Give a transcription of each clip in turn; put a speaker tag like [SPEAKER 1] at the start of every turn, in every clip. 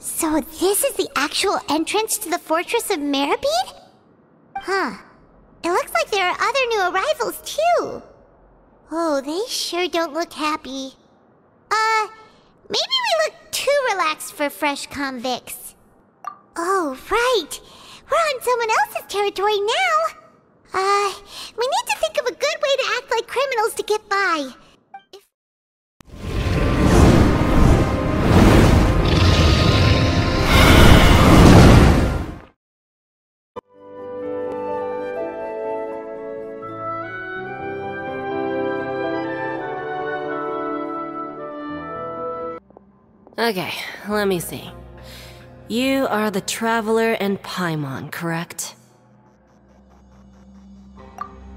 [SPEAKER 1] So this is the actual entrance to the Fortress of Meropide? Huh. It looks like there are other new arrivals, too. Oh, they sure don't look happy. Maybe we look too relaxed for fresh convicts. Oh, right. We're on someone else's territory now. We need to think of a good way to act like criminals to get by.
[SPEAKER 2] Okay, let me see. You are the Traveler and Paimon, correct?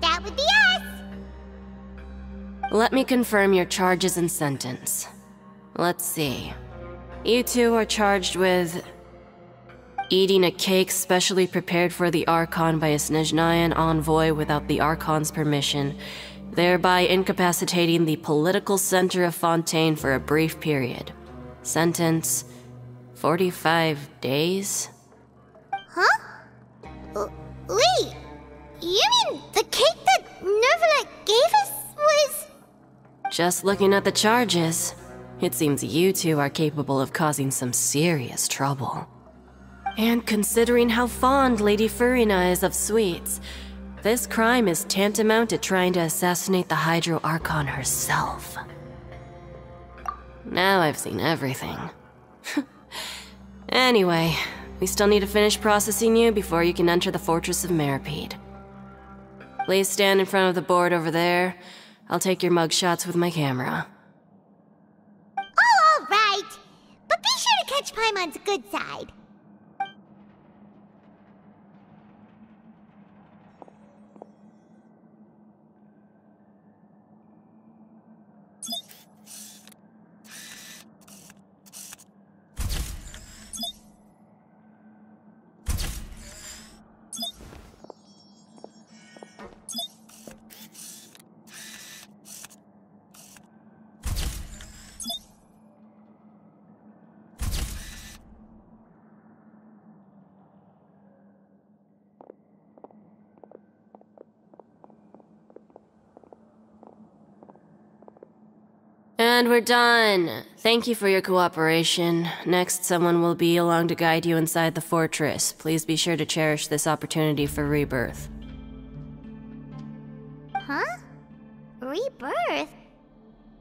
[SPEAKER 1] That would be us!
[SPEAKER 2] Let me confirm your charges and sentence. Let's see. You two are charged with eating a cake specially prepared for the Archon by a Snezhnayan envoy without the Archon's permission, thereby incapacitating the political center of Fontaine for a brief period. Sentence: 45 days?
[SPEAKER 1] Huh? Wait, you mean the cake that Neuvilette gave us was...
[SPEAKER 2] Just looking at the charges, it seems you two are capable of causing some serious trouble. And considering how fond Lady Furina is of sweets, this crime is tantamount to trying to assassinate the Hydro Archon herself. Now I've seen everything. Anyway, we still need to finish processing you before you can enter the Fortress of Meropide. Please stand in front of the board over there. I'll take your mugshots with my camera.
[SPEAKER 1] Oh, all right. But be sure to catch Paimon's good side.
[SPEAKER 2] And we're done. Thank you for your cooperation. Next, someone will be along to guide you inside the fortress. Please be sure to cherish this opportunity for rebirth.
[SPEAKER 1] Huh? Rebirth? Isn't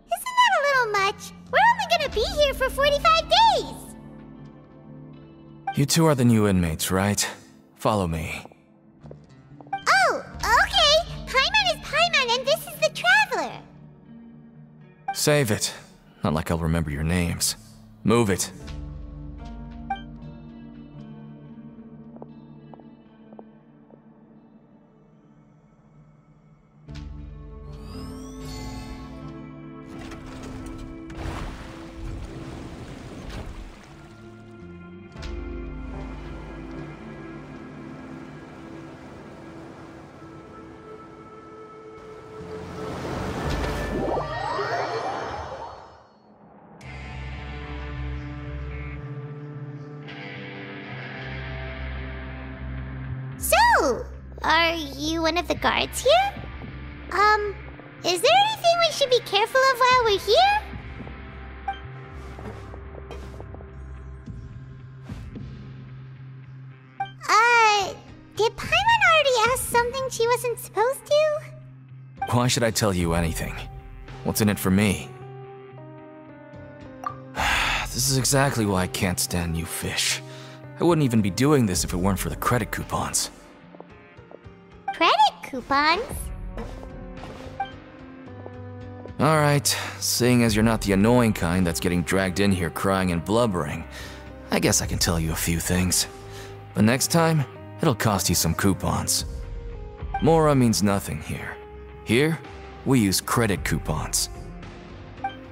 [SPEAKER 1] that a little much? We're only gonna be here for 45 days!
[SPEAKER 3] You two are the new inmates, right? Follow me.
[SPEAKER 1] Oh, okay! Paimon is Paimon and this is the Traveler!
[SPEAKER 3] Save it. Not like I'll remember your names. Move it.
[SPEAKER 1] So, are you one of the guards here? Is there anything we should be careful of while we're here? Did Paimon already ask something she wasn't supposed to?
[SPEAKER 3] Why should I tell you anything? What's in it for me? This is exactly why I can't stand new fish. I wouldn't even be doing this if it weren't for the credit coupons.
[SPEAKER 1] Credit coupons?
[SPEAKER 3] Alright, seeing as you're not the annoying kind that's getting dragged in here crying and blubbering, I guess I can tell you a few things. But next time, it'll cost you some coupons. Mora means nothing here. Here, we use credit coupons.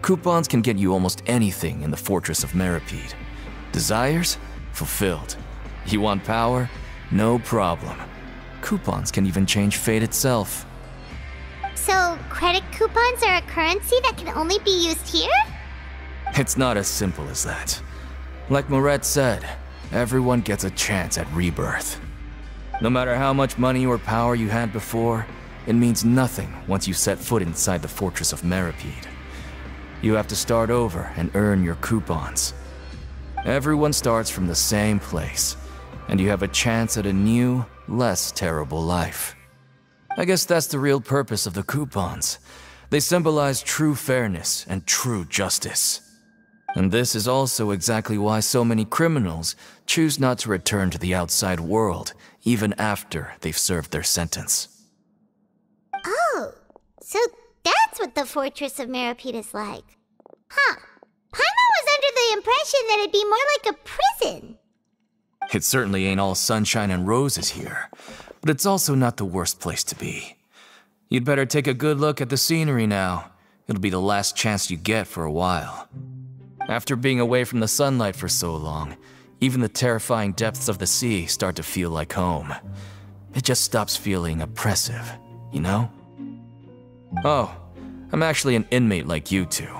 [SPEAKER 3] Coupons can get you almost anything in the Fortress of Meropide. Desires? Fulfilled. You want power? No problem. Coupons can even change fate itself.
[SPEAKER 1] So, credit coupons are a currency that can only be used here?
[SPEAKER 3] It's not as simple as that. Like Moret said, everyone gets a chance at rebirth. No matter how much money or power you had before, it means nothing once you set foot inside the Fortress of Meropide. You have to start over and earn your coupons. Everyone starts from the same place, and you have a chance at a new, less terrible life. I guess that's the real purpose of the coupons. They symbolize true fairness and true justice. And this is also exactly why so many criminals choose not to return to the outside world, even after they've served their sentence.
[SPEAKER 1] Oh, so that's what the Fortress of Meropide is like. Huh. Paimon was under the impression that it'd be more like a prison.
[SPEAKER 3] It certainly ain't all sunshine and roses here, but it's also not the worst place to be. You'd better take a good look at the scenery now. It'll be the last chance you get for a while. After being away from the sunlight for so long, even the terrifying depths of the sea start to feel like home. It just stops feeling oppressive, you know? Oh, I'm actually an inmate like you two.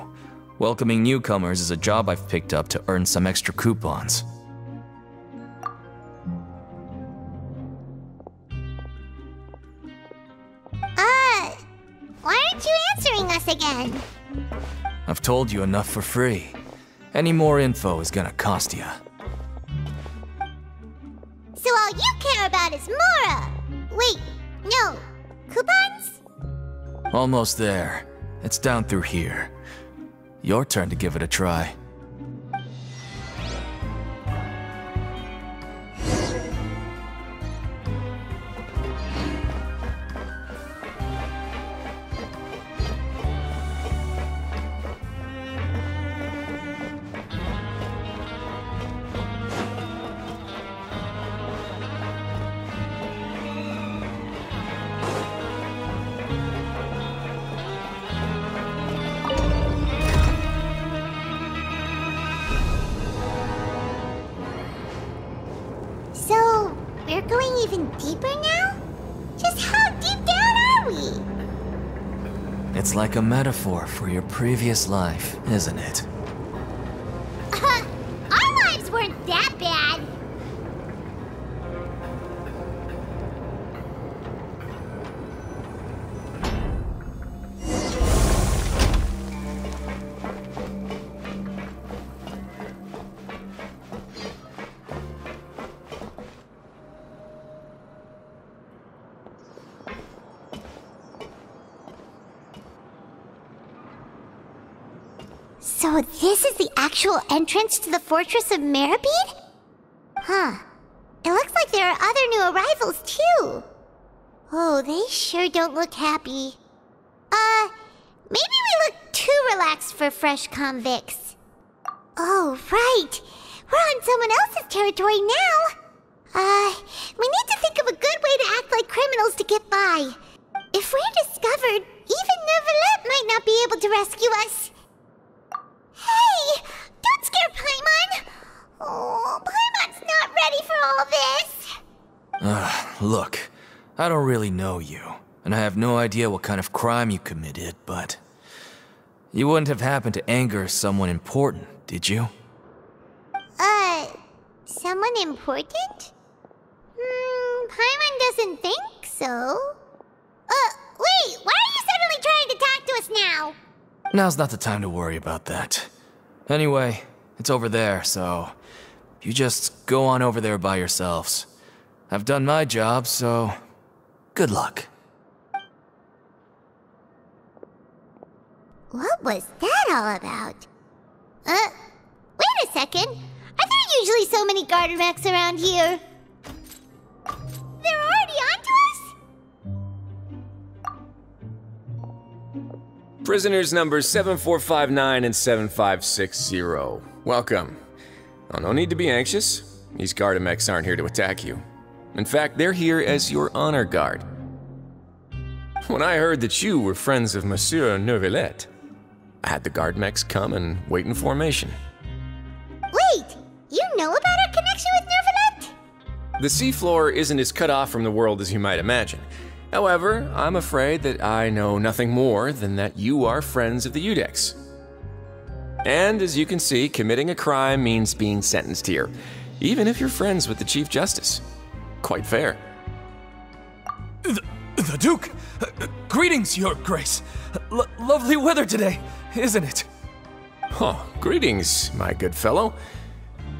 [SPEAKER 3] Welcoming newcomers is a job I've picked up to earn some extra coupons.
[SPEAKER 1] Why aren't you answering us again?
[SPEAKER 3] I've told you enough for free. Any more info is gonna cost you.
[SPEAKER 1] So all you care about is Mora! Wait, no, coupons?
[SPEAKER 3] Almost there. It's down through here. Your turn to give it a try.
[SPEAKER 1] So, we're going even deeper now? Just how deep down are we?
[SPEAKER 3] It's like a metaphor for your previous life, isn't it?
[SPEAKER 1] Our lives weren't that bad. So this is the actual entrance to the Fortress of Meropide? Huh. It looks like there are other new arrivals, too. Oh, they sure don't look happy. Maybe we look too relaxed for fresh convicts. Oh, right. We're on someone else's territory now. We need to think of a good way to act like criminals to get by. If we're discovered, even Neuvilette might not be able to rescue us. Hey! Don't scare Paimon! Oh, Paimon's not ready for all this!
[SPEAKER 3] Look, I don't really know you, and I have no idea what kind of crime you committed, but... You wouldn't have happened to anger someone important, did you?
[SPEAKER 1] Someone important? Paimon doesn't think so. Wait, why are you suddenly trying to talk to us now?
[SPEAKER 3] Now's not the time to worry about that. Anyway, it's over there, so... You just go on over there by yourselves. I've done my job, so... Good luck.
[SPEAKER 1] What was that all about? Wait a second. Are there usually so many garter mechs around here? They're already onto us?
[SPEAKER 4] Prisoners numbers 7459 and 7560. Welcome. Oh, no need to be anxious. These Gardamex aren't here to attack you. In fact, they're here as your honor guard. When I heard that you were friends of Monsieur Neuvilette, I had the Guardmex come and wait in formation.
[SPEAKER 1] Wait! You know about our connection with Neuvilette?
[SPEAKER 4] The seafloor isn't as cut off from the world as you might imagine. However, I'm afraid that I know nothing more than that you are friends of the Udex. And as you can see, committing a crime means being sentenced here, even if you're friends with the Chief Justice. Quite fair.
[SPEAKER 3] The Duke! Greetings, Your Grace. Lovely weather today, isn't it?
[SPEAKER 4] Oh, greetings, my good fellow.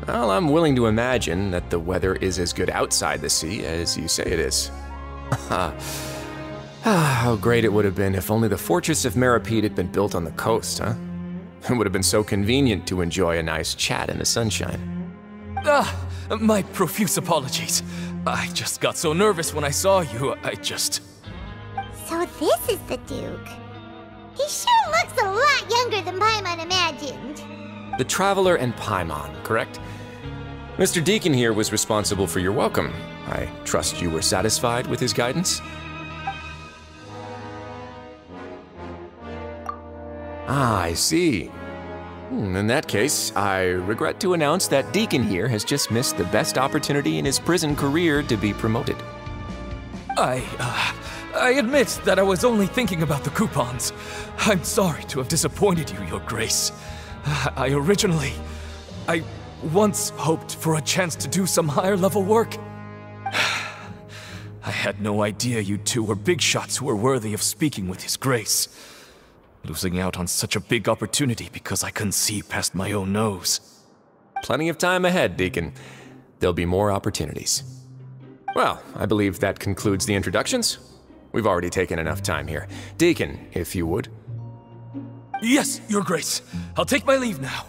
[SPEAKER 4] Well, I'm willing to imagine that the weather is as good outside the sea as you say it is. How great it would have been if only the Fortress of Meropide had been built on the coast, huh? It would have been so convenient to enjoy a nice chat in the sunshine.
[SPEAKER 3] My profuse apologies. I just got so nervous when I saw you,
[SPEAKER 1] So this is the Duke. He sure looks a lot younger than Paimon imagined.
[SPEAKER 4] The Traveler and Paimon, correct? Mr. Deacon here was responsible for your welcome. I trust you were satisfied with his guidance? Ah, I see. In that case, I regret to announce that Deacon here has just missed the best opportunity in his prison career to be promoted.
[SPEAKER 3] I admit that I was only thinking about the coupons. I'm sorry to have disappointed you, Your Grace. I once hoped for a chance to do some higher-level work. I had no idea you two were big shots who were worthy of speaking with His Grace. Losing out on such a big opportunity because I couldn't see past my own nose.
[SPEAKER 4] Plenty of time ahead, Deacon. There'll be more opportunities. Well, I believe that concludes the introductions. We've already taken enough time here. Deacon, if you would.
[SPEAKER 3] Yes, Your Grace. I'll take my leave now.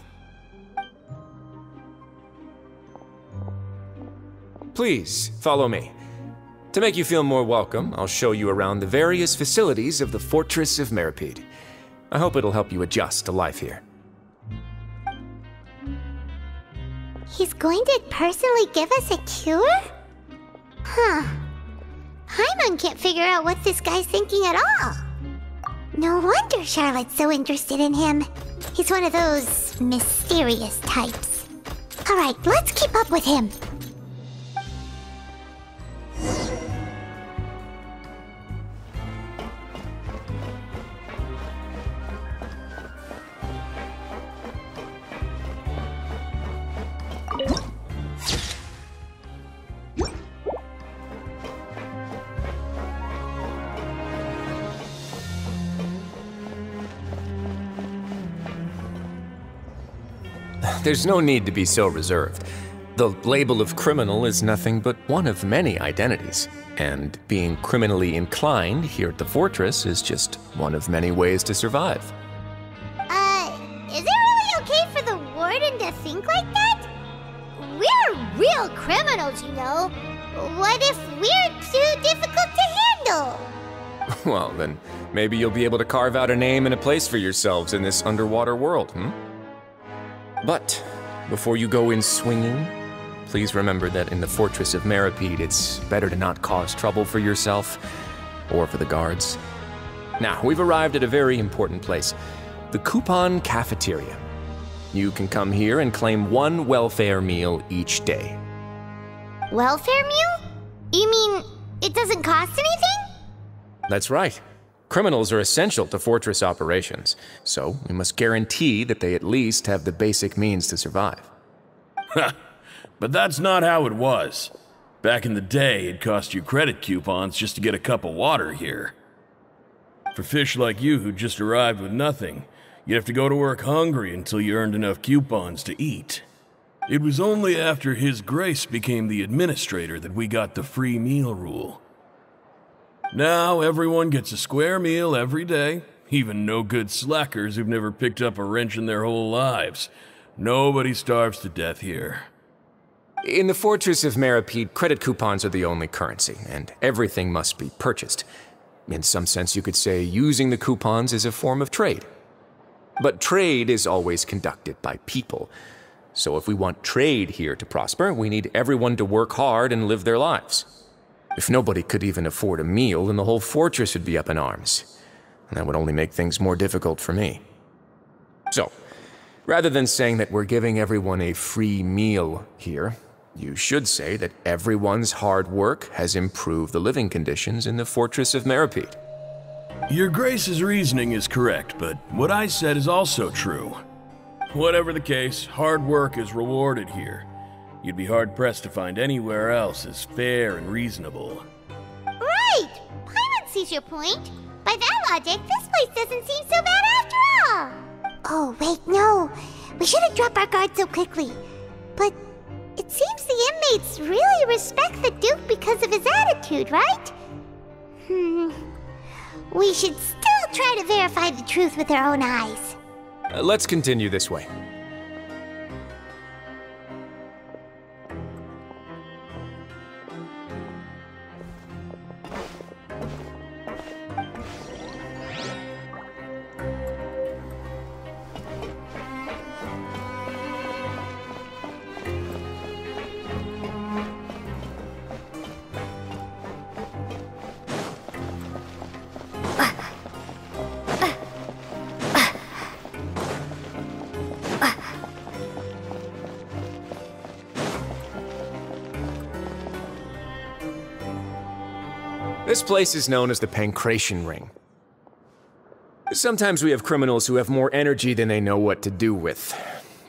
[SPEAKER 4] Please, follow me. To make you feel more welcome, I'll show you around the various facilities of the Fortress of Meropide. I hope it'll help you adjust to life here.
[SPEAKER 1] He's going to personally give us a cure? Huh. Paimon can't figure out what this guy's thinking at all. No wonder Charlotte's so interested in him. He's one of those mysterious types. Alright, let's keep up with him.
[SPEAKER 4] There's no need to be so reserved. The label of criminal is nothing but one of many identities, and being criminally inclined here at the Fortress is just one of many ways to survive.
[SPEAKER 1] Is it really okay for the warden to think like that? We're real criminals, you know. What if we're too difficult to handle?
[SPEAKER 4] Well, then maybe you'll be able to carve out a name and a place for yourselves in this underwater world, But before you go in swinging, please remember that in the Fortress of Meropide, it's better to not cause trouble for yourself or for the guards. Now, we've arrived at a very important place, the Coupon Cafeteria. You can come here and claim one welfare meal each day.
[SPEAKER 1] Welfare meal? You mean it doesn't cost anything?
[SPEAKER 4] That's right. Criminals are essential to Fortress operations, so we must guarantee that they at least have the basic means to survive.
[SPEAKER 5] But that's not how it was. Back in the day, it cost you credit coupons just to get a cup of water here. For fish like you who just arrived with nothing, you'd have to go to work hungry until you earned enough coupons to eat. It was only after His Grace became the administrator that we got the free meal rule. Now everyone gets a square meal every day, even no-good slackers who've never picked up a wrench in their whole lives. Nobody starves to death here.
[SPEAKER 4] In the Fortress of Meropide, credit coupons are the only currency, and everything must be purchased. In some sense, you could say using the coupons is a form of trade. But trade is always conducted by people. So if we want trade here to prosper, we need everyone to work hard and live their lives. If nobody could even afford a meal, then the whole fortress would be up in arms. And that would only make things more difficult for me. So, rather than saying that we're giving everyone a free meal here, you should say that everyone's hard work has improved the living conditions in the Fortress of Meropide.
[SPEAKER 5] Your Grace's reasoning is correct, but what I said is also true. Whatever the case, hard work is rewarded here. You'd be hard-pressed to find anywhere else as fair and reasonable.
[SPEAKER 1] Right! Paimon sees your point. By that logic, this place doesn't seem so bad after all. Oh, wait, no. We shouldn't drop our guard so quickly. But it seems the inmates really respect the Duke because of his attitude, right? We should still try to verify the truth with our own eyes.
[SPEAKER 4] Let's continue this way. This place is known as the Pancration Ring. Sometimes we have criminals who have more energy than they know what to do with.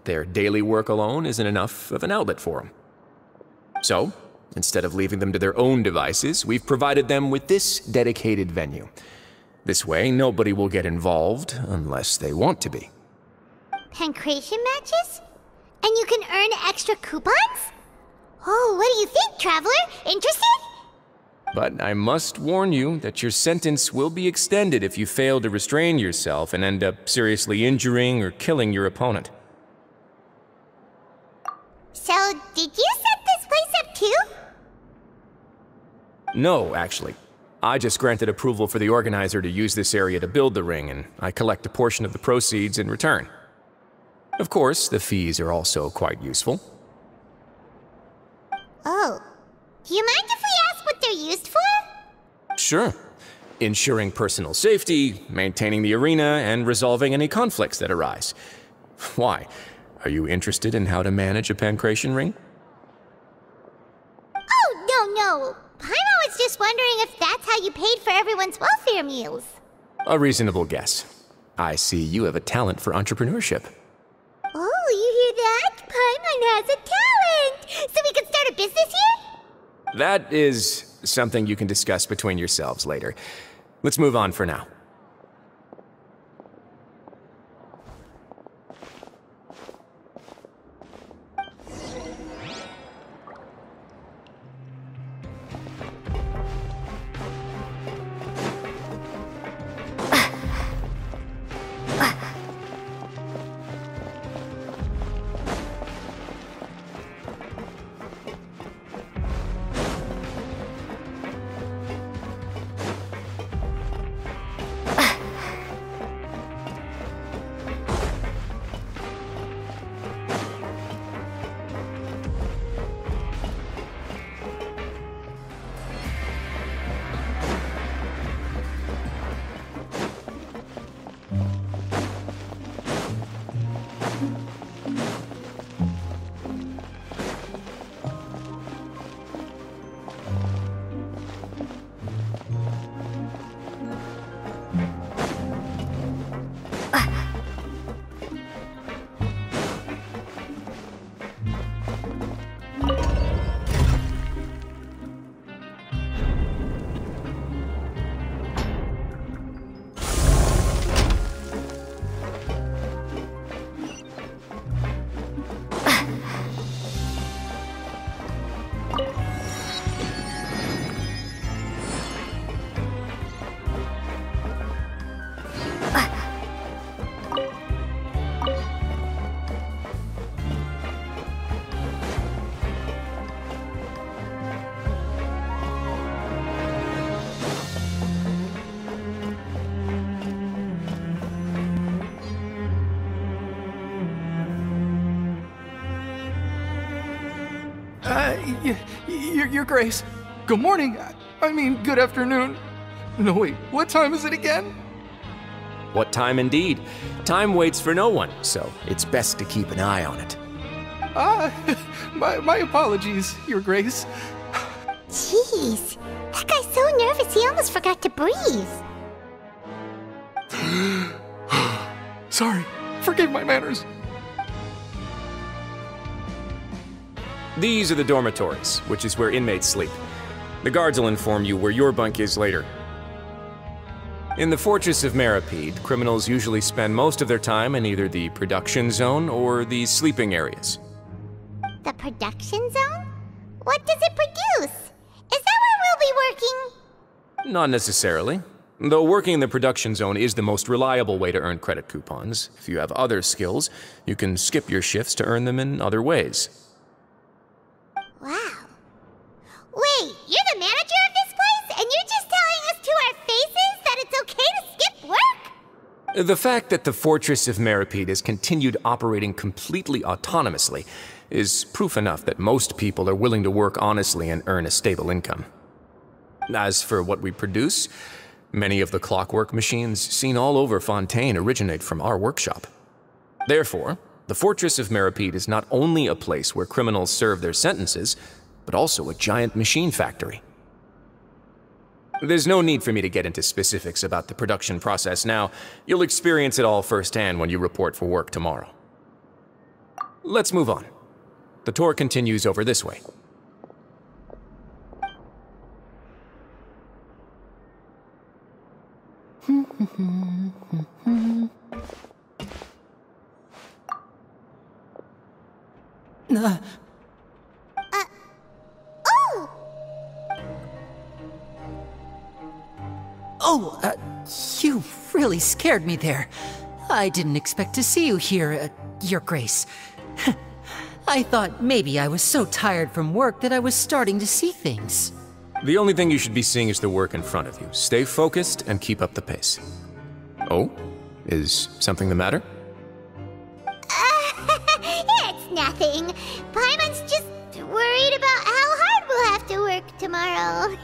[SPEAKER 4] Their daily work alone isn't enough of an outlet for them. So, instead of leaving them to their own devices, we've provided them with this dedicated venue. This way, nobody will get involved unless they want to be.
[SPEAKER 1] Pancration matches? And you can earn extra coupons? Oh, what do you think, traveler? Interested?
[SPEAKER 4] But I must warn you that your sentence will be extended if you fail to restrain yourself and end up seriously injuring or killing your opponent.
[SPEAKER 1] So, did you set this place up too?
[SPEAKER 4] No, actually. I just granted approval for the organizer to use this area to build the ring, and I collect a portion of the proceeds in return. Of course, the fees are also quite useful.
[SPEAKER 1] Oh. Do you mind if we ask what they're used for?
[SPEAKER 4] Sure. Ensuring personal safety, maintaining the arena, and resolving any conflicts that arise. Why? Are you interested in how to manage a pancration ring?
[SPEAKER 1] Oh, no. Paimon was just wondering if that's how you paid for everyone's welfare meals.
[SPEAKER 4] A reasonable guess. I see you have a talent for entrepreneurship.
[SPEAKER 1] Oh, you hear that? Paimon has a talent! So we can start a business here?
[SPEAKER 4] That is something you can discuss between yourselves later. Let's move on for now.
[SPEAKER 6] Your Grace. Good morning. I mean, good afternoon. No, wait, what time is it again?
[SPEAKER 4] What time indeed? Time waits for no one, so it's best to keep an eye on it.
[SPEAKER 6] My apologies, Your Grace.
[SPEAKER 1] Jeez, that guy's so nervous he almost forgot to breathe.
[SPEAKER 6] Sorry, forgive my manners.
[SPEAKER 4] These are the dormitories, which is where inmates sleep. The guards will inform you where your bunk is later. In the Fortress of Meropide, criminals usually spend most of their time in either the production zone or the sleeping areas.
[SPEAKER 1] The production zone? What does it produce? Is that where we'll be working?
[SPEAKER 4] Not necessarily. Though working in the production zone is the most reliable way to earn credit coupons. If you have other skills, you can skip your shifts to earn them in other ways.
[SPEAKER 1] Wow. Wait, you're the manager of this place, and you're just telling us to our faces that it's okay to skip work?
[SPEAKER 4] The fact that the Fortress of Meropide has continued operating completely autonomously is proof enough that most people are willing to work honestly and earn a stable income. As for what we produce, many of the clockwork machines seen all over Fontaine originate from our workshop. Therefore, the Fortress of Meropide is not only a place where criminals serve their sentences, but also a giant machine factory. There's no need for me to get into specifics about the production process now. You'll experience it all firsthand when you report for work tomorrow. Let's move on. The tour continues over this way.
[SPEAKER 7] You really scared me there. I didn't expect to see you here, Your Grace. I thought maybe I was so tired from work that I was starting to see things.
[SPEAKER 4] The only thing you should be seeing is the work in front of you. Stay focused and keep up the pace. Oh? Is something the matter?
[SPEAKER 1] It's nothing. Paimon's just worried about how hard we'll have to work tomorrow.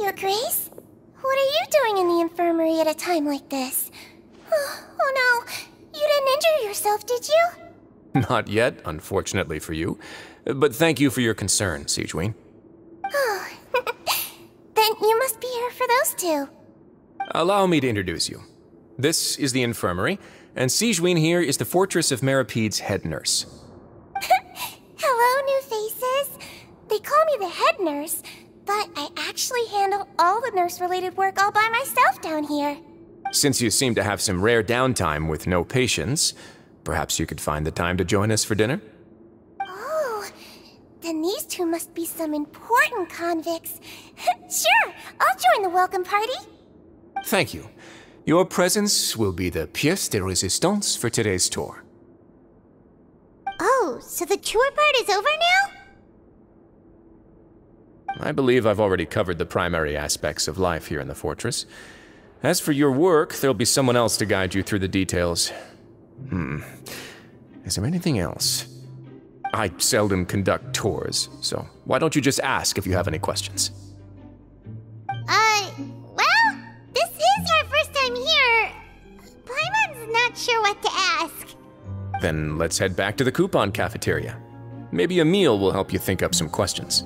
[SPEAKER 1] Your Grace? What are you doing in the infirmary at a time like this? Oh no, you didn't injure yourself, did you?
[SPEAKER 4] Not yet, unfortunately for you. But thank you for your concern, Sigewinne.
[SPEAKER 1] Oh, then you must be here for those two.
[SPEAKER 4] Allow me to introduce you. This is the infirmary, and Sigewinne here is the Fortress of Meropide's head nurse.
[SPEAKER 1] Hello, new faces. They call me the head nurse, but I actually handle all the nurse-related work all by myself down here.
[SPEAKER 4] Since you seem to have some rare downtime with no patients, perhaps you could find the time to join us for dinner?
[SPEAKER 1] Oh, then these two must be some important convicts. Sure, I'll join the welcome party.
[SPEAKER 4] Thank you. Your presence will be the pièce de résistance for today's tour.
[SPEAKER 1] Oh, so the tour part is over now?
[SPEAKER 4] I believe I've already covered the primary aspects of life here in the fortress. As for your work, there'll be someone else to guide you through the details. Is there anything else? I seldom conduct tours, so why don't you just ask if you have any questions?
[SPEAKER 1] Well, this is our first time here. Paimon's not sure what to ask.
[SPEAKER 4] Then let's head back to the coupon cafeteria. Maybe a meal will help you think up some questions.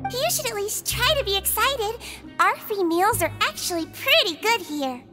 [SPEAKER 1] You should at least try to be excited. Our free meals are actually pretty good here.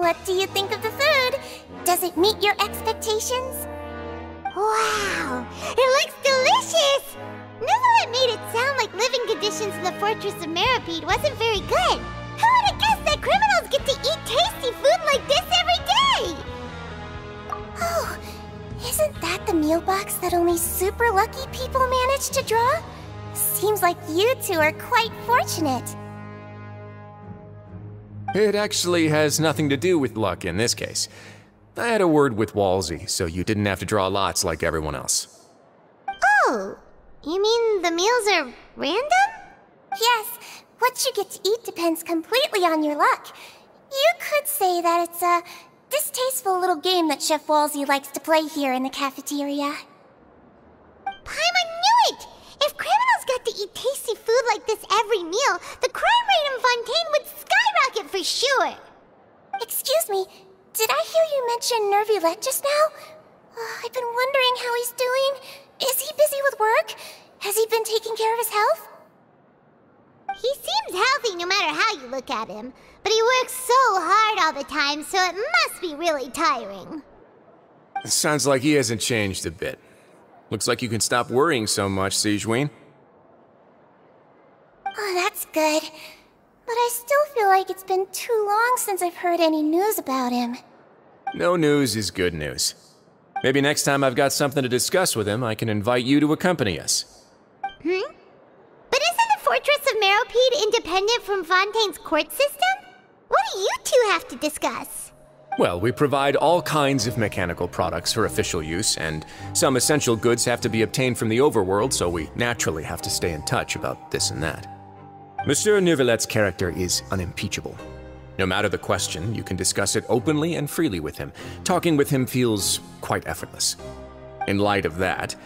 [SPEAKER 1] What do you think of the food? Does it meet your expectations? Wow, it looks delicious! Neuvilette made it sound like living conditions in the Fortress of Meropide wasn't very good. Who would have guessed that criminals get to eat tasty food like this every day? Oh, isn't that the meal box that only super lucky people manage to draw? Seems like you two are quite fortunate.
[SPEAKER 4] It actually has nothing to do with luck in this case. I had a word with Walsey, so you didn't have to draw lots like everyone else.
[SPEAKER 1] Oh, you mean the meals are random? Yes, what you get to eat depends completely on your luck. You could say that it's a distasteful little game that Chef Walsey likes to play here in the cafeteria. Paimon knew it! If criminals got to eat tasty food like this every meal, the crime rate in Fontaine would skyrocket for sure! Excuse me, did I hear you mention Neuvilette just now? I've been wondering how he's doing. Is he busy with work? Has he been taking care of his health? He seems healthy no matter how you look at him, but he works so hard all the time, so it must be really tiring.
[SPEAKER 4] Sounds like he hasn't changed a bit. Looks like you can stop worrying so much, Sigewinne.
[SPEAKER 1] Oh, that's good. But I still feel like it's been too long since I've heard any news about him.
[SPEAKER 4] No news is good news. Maybe next time I've got something to discuss with him, I can invite you to accompany us.
[SPEAKER 1] But isn't the Fortress of Meropide independent from Fontaine's court system? What do you two have to discuss?
[SPEAKER 4] Well, we provide all kinds of mechanical products for official use, and some essential goods have to be obtained from the overworld, so we naturally have to stay in touch about this and that. Monsieur Neuvilette's character is unimpeachable. No matter the question, you can discuss it openly and freely with him. Talking with him feels quite effortless. In light of that,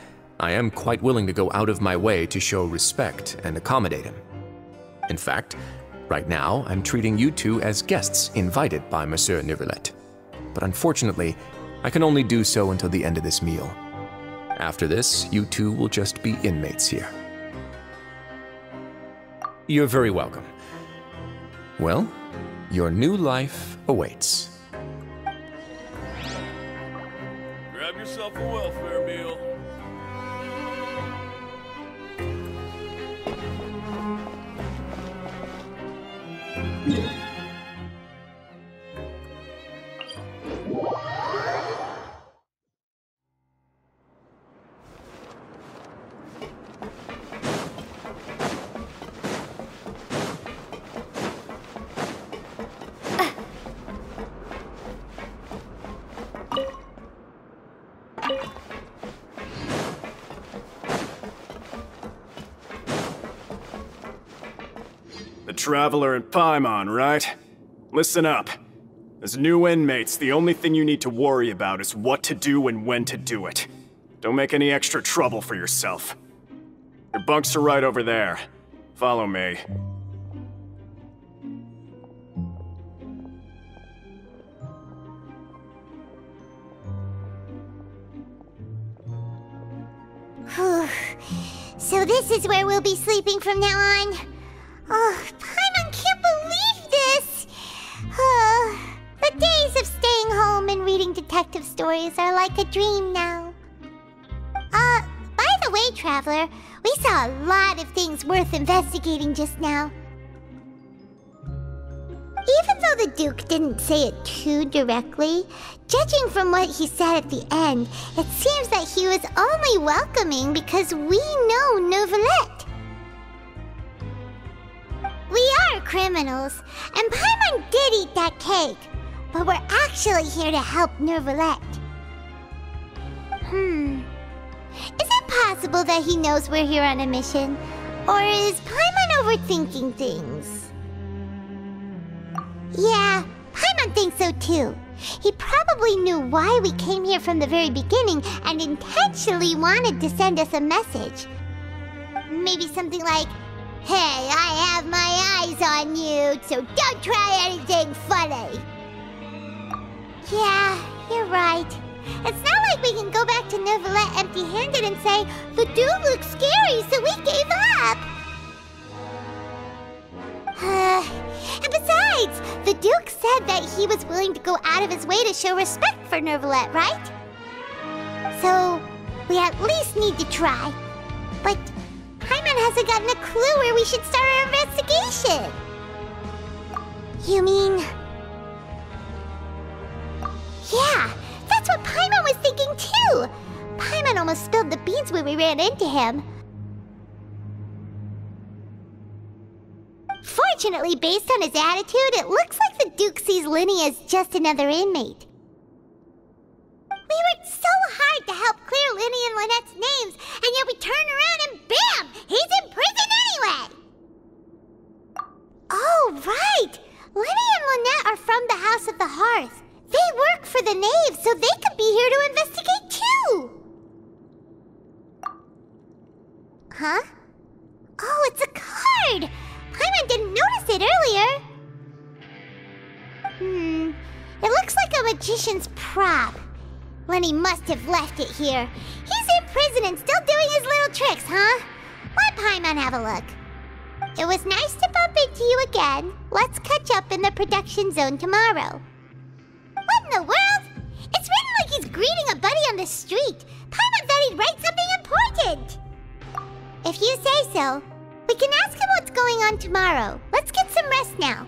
[SPEAKER 4] I am quite willing to go out of my way to show respect and accommodate him. In fact, right now, I'm treating you two as guests invited by Monsieur Neuvilette. But unfortunately, I can only do so until the end of this meal. After this, you two will just be inmates here. You're very welcome. Well, your new life awaits.
[SPEAKER 5] Grab yourself a welfare meal.
[SPEAKER 8] Traveler and Paimon, right? Listen up. As new inmates, the only thing you need to worry about is what to do and when to do it. Don't make any extra trouble for yourself. Your bunks are right over there. Follow me.
[SPEAKER 1] So this is where we'll be sleeping from now on? Oh, Paimon can't believe this! The days of staying home and reading detective stories are like a dream now. By the way, Traveler, we saw a lot of things worth investigating just now. Even though the Duke didn't say it too directly, judging from what he said at the end, it seems that he was only welcoming because we know Neuvilette. We are criminals, and Paimon did eat that cake, but we're actually here to help Neuvilette. Is it possible that he knows we're here on a mission? Or is Paimon overthinking things? Yeah, Paimon thinks so too. He probably knew why we came here from the very beginning and intentionally wanted to send us a message. Maybe something like, "Hey, I have my eyes on you, so don't try anything funny." Yeah, you're right. It's not like we can go back to Neuvilette empty-handed and say, "The dude looks scary, so we gave up." And besides, the Duke said that he was willing to go out of his way to show respect for Neuvilette, right? So, we at least need to try. But Paimon hasn't gotten a clue where we should start our investigation. You mean... Yeah, that's what Paimon was thinking too! Paimon almost spilled the beans when we ran into him. Fortunately, based on his attitude, it looks like the Duke sees Linny as just another inmate. We worked so hard to help clear Linny and Lynette's names, and yet we turn around and bam! He's in prison anyway! Oh, right! Linny and Lynette are from the House of the Hearth. They work for the Knave, so they could be here to investigate too! Huh? Oh, it's a card! Paimon didn't notice it earlier. It looks like a magician's prop. Lenny must have left it here. He's in prison and still doing his little tricks, huh? Let Paimon have a look. It was nice to bump into you again. Let's catch up in the production zone tomorrow. What in the world? It's written like he's greeting a buddy on the street. Paimon thought he'd write something important. If you say so. We can ask him what's going on tomorrow. Let's get some rest now.